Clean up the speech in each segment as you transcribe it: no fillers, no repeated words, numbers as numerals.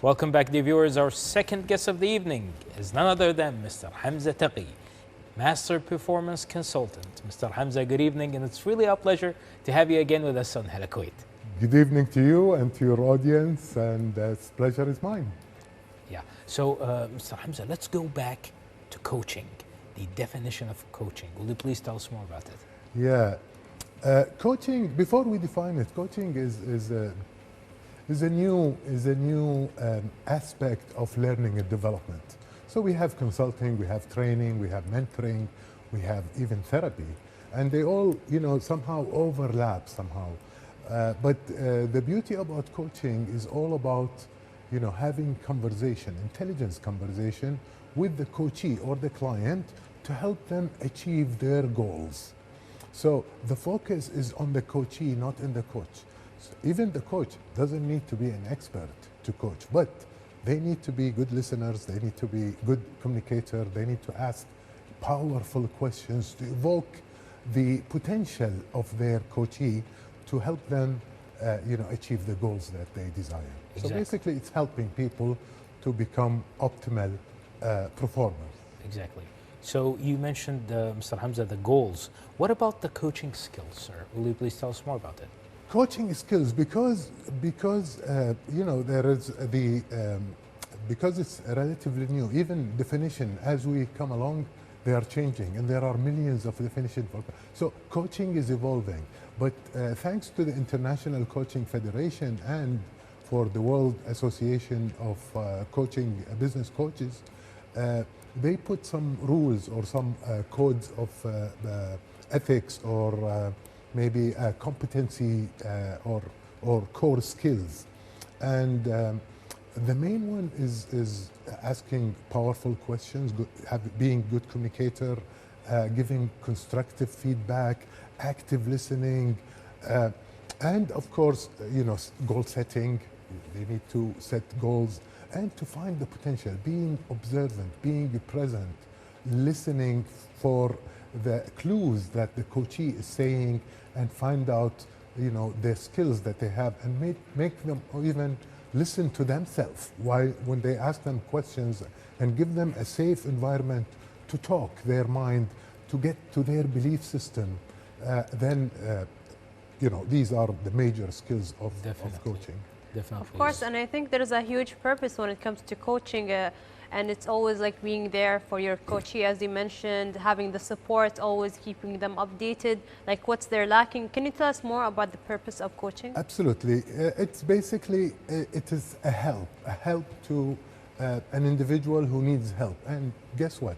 Welcome back, dear viewers. Our second guest of the evening is none other than Mr. Hamza Taqi, Master Performance Consultant. Mr. Hamza, good evening, and it's really a pleasure to have you again with us on Hala Kuwait. Good evening to you and to your audience, and this pleasure is mine. Yeah. So, Mr. Hamza, let's go back to coaching, the definition of coaching. Will you please tell us more about it? Yeah. Coaching, before we define it, coaching is a new aspect of learning and development. So we have consulting, we have training, we have mentoring, we have even therapy, and they all, somehow overlap somehow. But the beauty about coaching is all about, having conversation, intelligence conversation with the coachee or the client to help them achieve their goals. So the focus is on the coachee, not in the coach. So even the coach doesn't need to be an expert to coach, but they need to be good listeners, they need to be good communicator, they need to ask powerful questions to evoke the potential of their coachee to help them achieve the goals that they desire. Exactly. So basically it's helping people to become optimal performers. Exactly. So you mentioned, Mr. Hamza, the goals. What about the coaching skills, sir? Will you please tell us more about it? Coaching skills, because there is because it's relatively new. Even definition, as we come along, they are changing, and there are millions of definitions. So coaching is evolving, but thanks to the International Coaching Federation and for the World Association of Coaching Business Coaches, they put some rules or some codes of ethics or maybe competency or core skills. And the main one is asking powerful questions, being good communicator, giving constructive feedback, active listening, and of course, goal setting. They need to set goals and to find the potential, being observant, being present, listening for the clues that the coachee is saying, and find out, the skills that they have, and make them even listen to themselves when they ask them questions, and give them a safe environment to talk their mind, to get to their belief system. These are the major skills of coaching. Definitely. Of course, and I think there is a huge purpose when it comes to coaching, and it's always like being there for your coachee, as you mentioned, having the support, always keeping them updated, like what's they're lacking. Can you tell us more about the purpose of coaching? Absolutely. It's basically, it is a help to an individual who needs help. And guess what?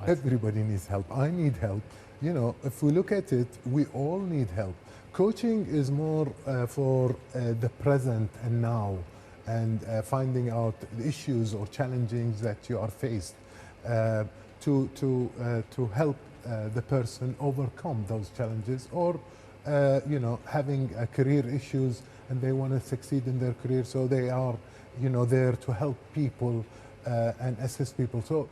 Everybody needs help. I need help. If we look at it, we all need help. Coaching is more for the present and now, and finding out the issues or challenges that you are faced to help the person overcome those challenges, or having career issues and they want to succeed in their career, so they are there to help people and assist people. So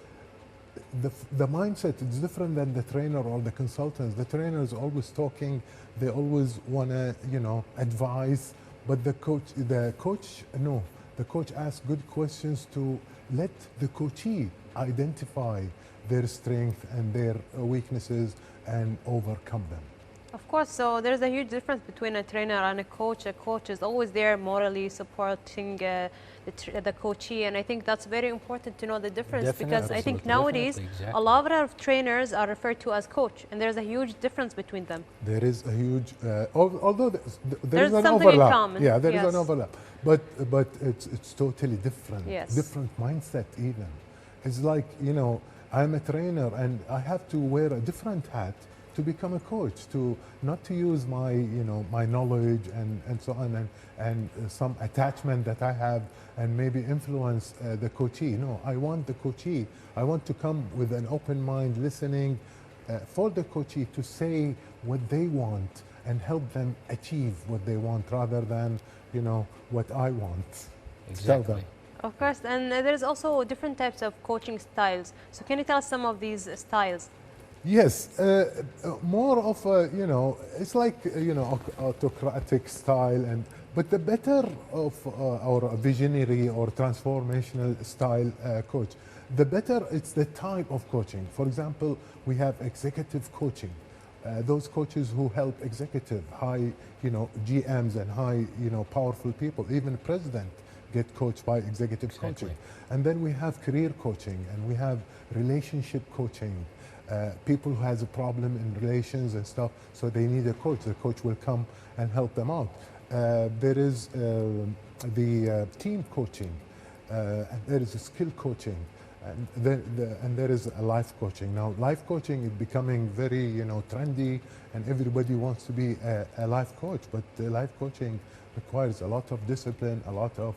the mindset is different than the trainer or the consultants. The trainer is always talking, they always want to advise, but the coach asks good questions to let the coachee identify their strength and their weaknesses and overcome them. Of course, so there's a huge difference between a trainer and a coach. A coach is always there morally supporting the coachee, and I think that's very important to know the difference. Definitely, because I think nowadays exactly. a lot of trainers are referred to as coach, and there's a huge difference between them. There is a huge, although there's an something overlap. in common. Yeah, there is Yes. an overlap, but it's totally different. Yes. Different mindset even. It's like, I'm a trainer and I have to wear a different hat to become a coach, to not to use my my knowledge and so on, and some attachment that I have and maybe influence the coachee. No, I want the coachee, I want to come with an open mind, listening for the coachee to say what they want and help them achieve what they want, rather than what I want. Exactly. Tell them. Of course, and there's also different types of coaching styles. So can you tell us some of these styles? Yes, more of a, it's like, autocratic style, and But the better of our visionary or transformational style coach, the better it's the type of coaching. For example, we have executive coaching. Those coaches who help executive, high, GMs and high, powerful people, even president get coached by executive coaching. And then we have career coaching, and we have relationship coaching. People who has a problem in relations and stuff, so they need a coach. The coach will come and help them out. There is the team coaching, and there is a skill coaching, and there is a life coaching. Now, life coaching is becoming very, trendy, and everybody wants to be a life coach. But life coaching requires a lot of discipline, a lot of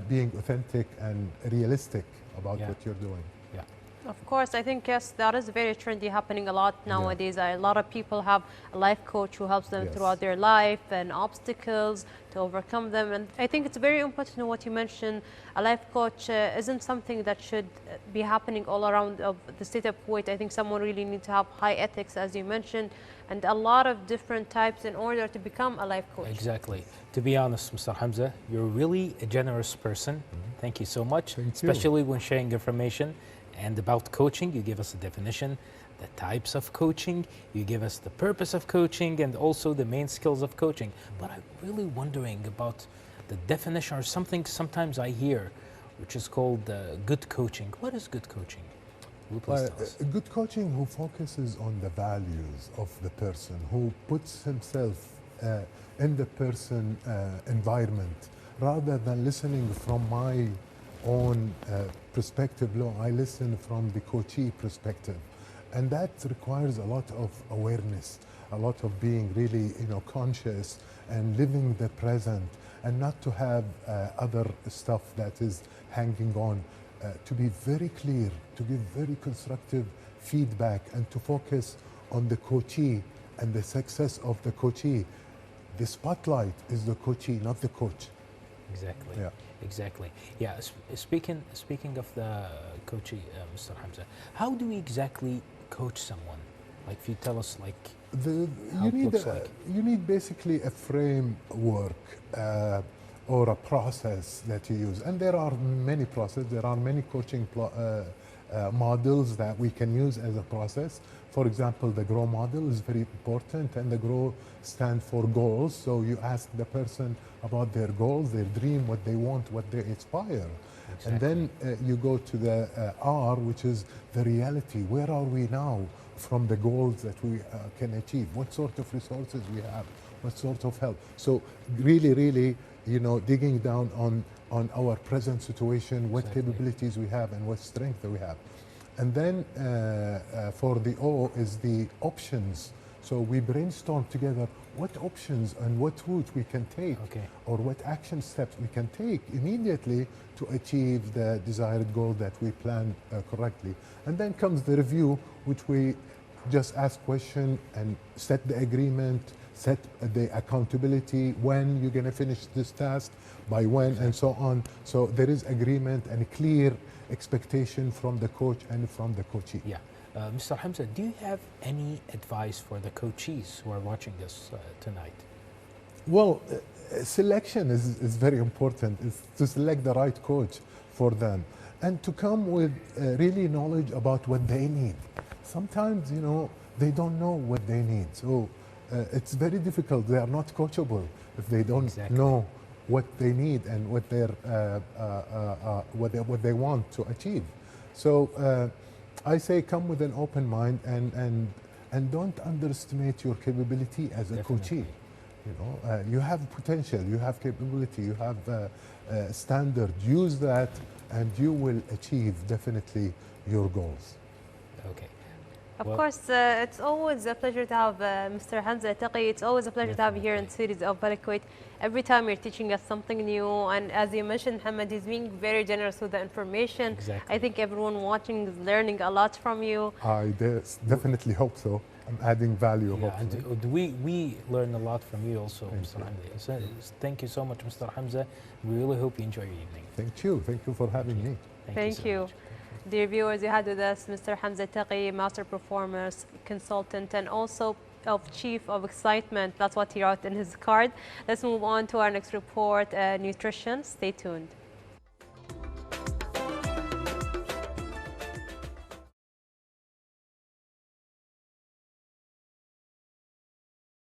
being authentic and realistic about what you're doing. Yeah. Of course, I think, yes, that is very trendy, happening a lot nowadays. A lot of people have a life coach who helps them throughout their life and obstacles to overcome them. And I think it's very important what you mentioned. A life coach isn't something that should be happening all around of the state of Kuwait. I think someone really needs to have high ethics, as you mentioned, and a lot of different types in order to become a life coach. Exactly. To be honest, Mr. Hamza, you're really a generous person. Thank you so much, especially when sharing information. And about coaching, you give us a definition, the types of coaching, you give us the purpose of coaching, and also the main skills of coaching. But I'm really wondering about the definition, or something sometimes I hear, which is called good coaching. What is good coaching? Good coaching who focuses on the values of the person, who puts himself in the person environment, rather than listening from my own perspective. No, I listen from the coachee perspective, and that requires a lot of awareness, a lot of being really, conscious and living the present, and not to have other stuff that is hanging on. To be very clear, to give very constructive feedback, and to focus on the coachee and the success of the coachee. The spotlight is the coachee, not the coach. Exactly. Yeah. Exactly. Yeah. Speaking of the coachee, Mr. Hamza, how do we exactly coach someone? Like, if you tell us, like, how it looks like. You need basically a framework or a process that you use, and there are many processes. There are many coaching models that we can use as a process. For example, the GROW model is very important, and the GROW stand for goals. So you ask the person about their goals, their dream, what they want, what they aspire. Exactly. And then you go to the R, which is the reality. Where are we now from the goals that we can achieve? What sort of resources we have? What sort of help? So really, digging down on our present situation, what capabilities we have and what strength we have. And then for the O is the options. So we brainstorm together what options and what route we can take, or what action steps we can take immediately to achieve the desired goal that we planned correctly. And then comes the review, which we just ask question and set the agreement, set the accountability, when you're going to finish this task, by when, and so on. So there is agreement and a clear expectation from the coach and from the coachee. Yeah. Mr. Hamza, do you have any advice for the coachees who are watching this tonight? Well, selection is very important. It's to select the right coach for them, and to come with really knowledge about what they need. Sometimes, they don't know what they need. So it's very difficult. They are not coachable if they don't know what they need and what they want to achieve. So I say come with an open mind, and don't underestimate your capability as a coachee. You have potential, you have capability, you have standard. Use that, and you will achieve definitely your goals. Okay. Of course, it's always a pleasure to have Mr. Hamza Taqi. It's always a pleasure to have you here in the series of Kuwait. Every time you're teaching us something new, and as you mentioned, Muhammad is being very generous with the information. Exactly. I think everyone watching is learning a lot from you. I definitely hope so. I'm adding value. Yeah, and we learn a lot from you also, Mr. Hamza. Thank you so much, Mr. Hamza. We really hope you enjoy your evening. Thank you. Thank you for having me. Thank you. Dear viewers, you had with us Mr. Hamza Taqi, Master Performance Consultant, and also chief of excitement. That's what he wrote in his card. Let's move on to our next report, nutrition. Stay tuned.